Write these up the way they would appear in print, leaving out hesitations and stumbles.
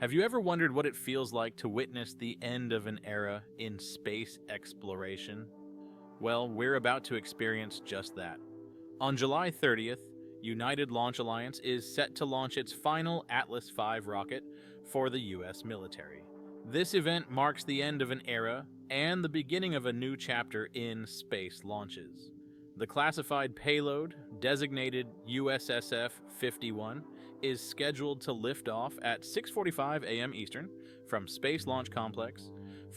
Have you ever wondered what it feels like to witness the end of an era in space exploration? Well, we're about to experience just that. On July 30th, United Launch Alliance is set to launch its final Atlas V rocket for the U.S. military. This event marks the end of an era and the beginning of a new chapter in space launches. The classified payload, designated USSF-51, is scheduled to lift off at 6:45 a.m. Eastern from Space Launch Complex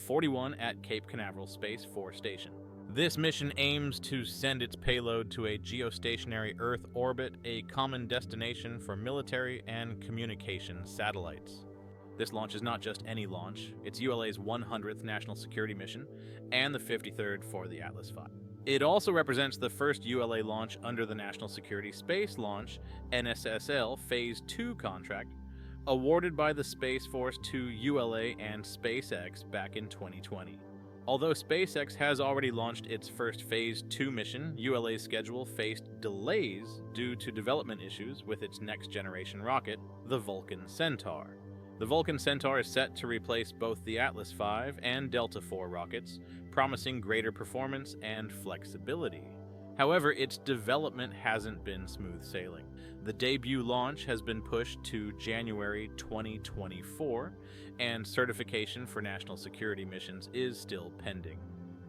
41 at Cape Canaveral Space Force Station. This mission aims to send its payload to a geostationary Earth orbit, a common destination for military and communication satellites. This launch is not just any launch, it's ULA's 100th national security mission and the 53rd for the Atlas V. It also represents the first ULA launch under the National Security Space Launch NSSL Phase 2 contract, awarded by the Space Force to ULA and SpaceX back in 2020. Although SpaceX has already launched its first Phase 2 mission, ULA's schedule faced delays due to development issues with its next-generation rocket, the Vulcan Centaur. The Vulcan Centaur is set to replace both the Atlas V and Delta IV rockets, promising greater performance and flexibility. However, its development hasn't been smooth sailing. The debut launch has been pushed to January 2024, and certification for national security missions is still pending.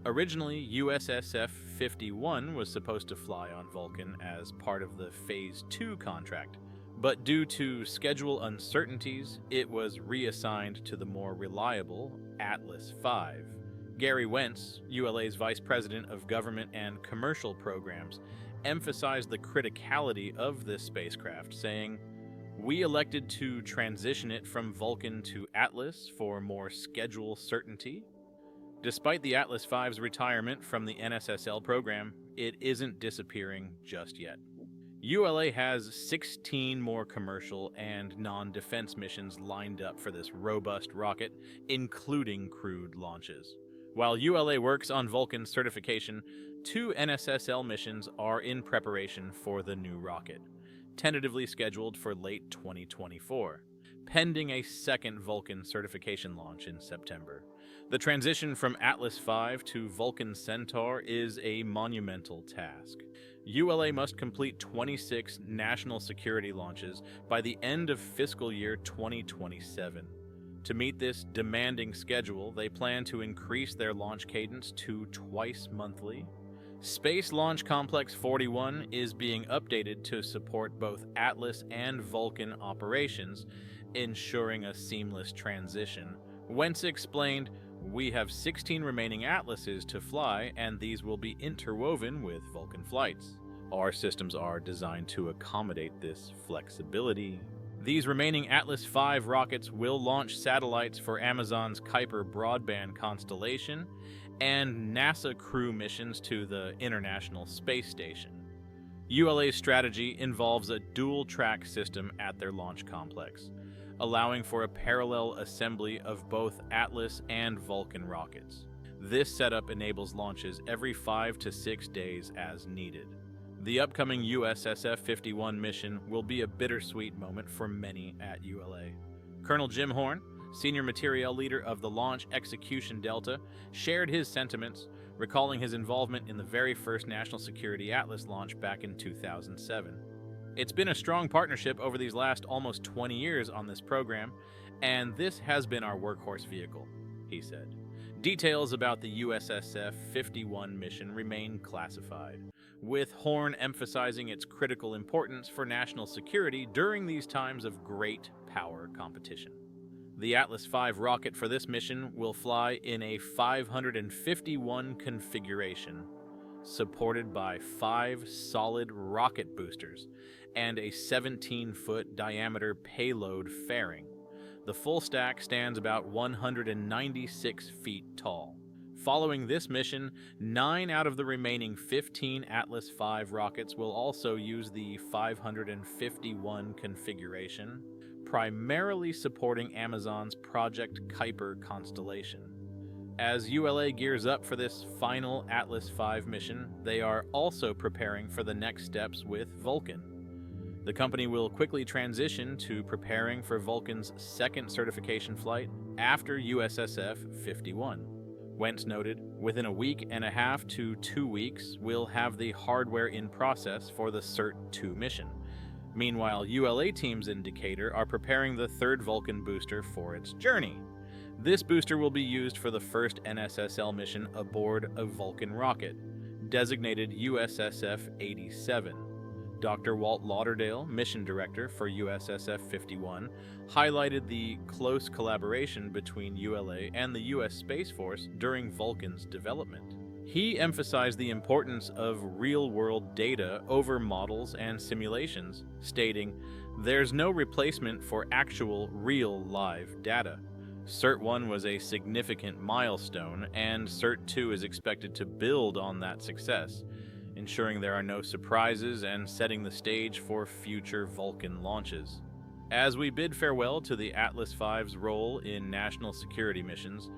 Originally, USSF-51 was supposed to fly on Vulcan as part of the Phase 2 contract, but due to schedule uncertainties, it was reassigned to the more reliable Atlas V. Gary Wentz, ULA's Vice President of Government and Commercial Programs, emphasized the criticality of this spacecraft, saying, "We elected to transition it from Vulcan to Atlas for more schedule certainty." Despite the Atlas V's retirement from the NSSL program, it isn't disappearing just yet. ULA has 16 more commercial and non-defense missions lined up for this robust rocket, including crewed launches. While ULA works on Vulcan certification, 2 NSSL missions are in preparation for the new rocket, tentatively scheduled for late 2024, pending a second Vulcan certification launch in September. The transition from Atlas V to Vulcan Centaur is a monumental task. ULA must complete 26 national security launches by the end of fiscal year 2027. To meet this demanding schedule, they plan to increase their launch cadence to twice monthly. Space Launch Complex 41 is being updated to support both Atlas and Vulcan operations, ensuring a seamless transition. Wentz explained, "We have 16 remaining Atlases to fly, and these will be interwoven with Vulcan flights. Our systems are designed to accommodate this flexibility." These remaining Atlas V rockets will launch satellites for Amazon's Kuiper broadband constellation and NASA crew missions to the International Space Station. ULA's strategy involves a dual-track system at their launch complex, allowing for a parallel assembly of both Atlas and Vulcan rockets. This setup enables launches every 5 to 6 days as needed. The upcoming USSF-51 mission will be a bittersweet moment for many at ULA. Colonel Jim Horn, Senior Materiel Leader of the Launch Execution Delta, shared his sentiments, recalling his involvement in the very first National Security Atlas launch back in 2007. "It's been a strong partnership over these last almost 20 years on this program, and this has been our workhorse vehicle," he said. Details about the USSF-51 mission remain classified, with Horn emphasizing its critical importance for national security during these times of great power competition. The Atlas V rocket for this mission will fly in a 551 configuration, supported by 5 solid rocket boosters and a 17-foot diameter payload fairing. The full stack stands about 196 feet tall. Following this mission, 9 out of the remaining 15 Atlas V rockets will also use the 551 configuration, primarily supporting Amazon's Project Kuiper constellation. As ULA gears up for this final Atlas V mission, they are also preparing for the next steps with Vulcan. The company will quickly transition to preparing for Vulcan's second certification flight after USSF-51. Wentz noted, within a week and a half to 2 weeks, we'll have the hardware in process for the CERT-2 mission. Meanwhile, ULA teams in Decatur are preparing the third Vulcan booster for its journey. This booster will be used for the first NSSL mission aboard a Vulcan rocket, designated USSF-87. Dr. Walt Lauderdale, mission director for USSF-51, highlighted the close collaboration between ULA and the U.S. Space Force during Vulcan's development. He emphasized the importance of real-world data over models and simulations, stating, "There's no replacement for actual, real, live data. CERT-1 was a significant milestone, and CERT-2 is expected to build on that success, ensuring there are no surprises and setting the stage for future Vulcan launches." As we bid farewell to the Atlas V's role in national security missions,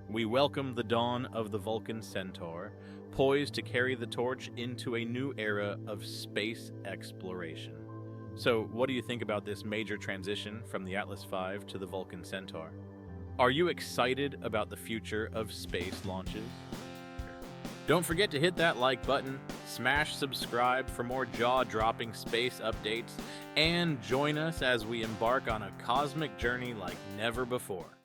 we welcome the dawn of the Vulcan Centaur, poised to carry the torch into a new era of space exploration. So, what do you think about this major transition from the Atlas V to the Vulcan Centaur? Are you excited about the future of space launches? Don't forget to hit that like button, smash subscribe for more jaw-dropping space updates, and join us as we embark on a cosmic journey like never before.